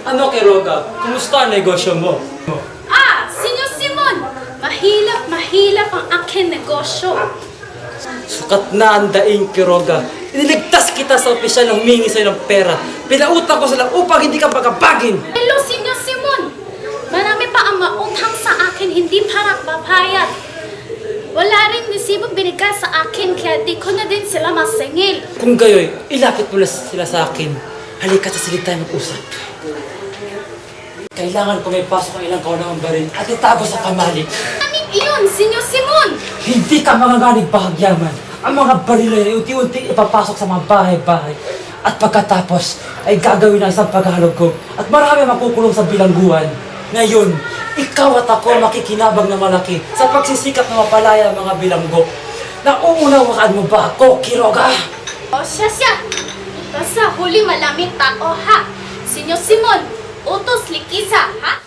Ano, Quiroga? Kumusta ang negosyo mo? Senyor Simon! Mahilap ang aking negosyo. Sukat na ang daing, Quiroga. Iniligtas kita sa opisyal na humingi sa'yo ng pera. Pinautang ko sila upang hindi ka magabagin. Hello, Senyor Simon! Marami pa ang mautang sa akin, hindi para papayat. Wala rin resibo binigay sa akin, kaya di ko na din sila masingil. Kung gayoy, ilapit mo na sila sa akin. Halika sa silid tayo mag-usap. Kailangan ko may pasok ang ilang kaunang baril at itago sa kamali. Anong iyon, Senyor Simon? Hindi ka manganganig bahagyaman. Ang mga baril ay unti-unti ipapasok sa mga bahay-bahay. At pagkatapos ay gagawin ang isang paghalugog at marami makukulong sa bilangguan. Ngayon, ikaw at ako makikinabang na malaki sa pagsisikap na mapalaya ang mga bilanggo. Nauunawaan mo ba ako, Quiroga? O siya. Basta huli malamig tao, ha? Senyor Simon, utos likisa, ha?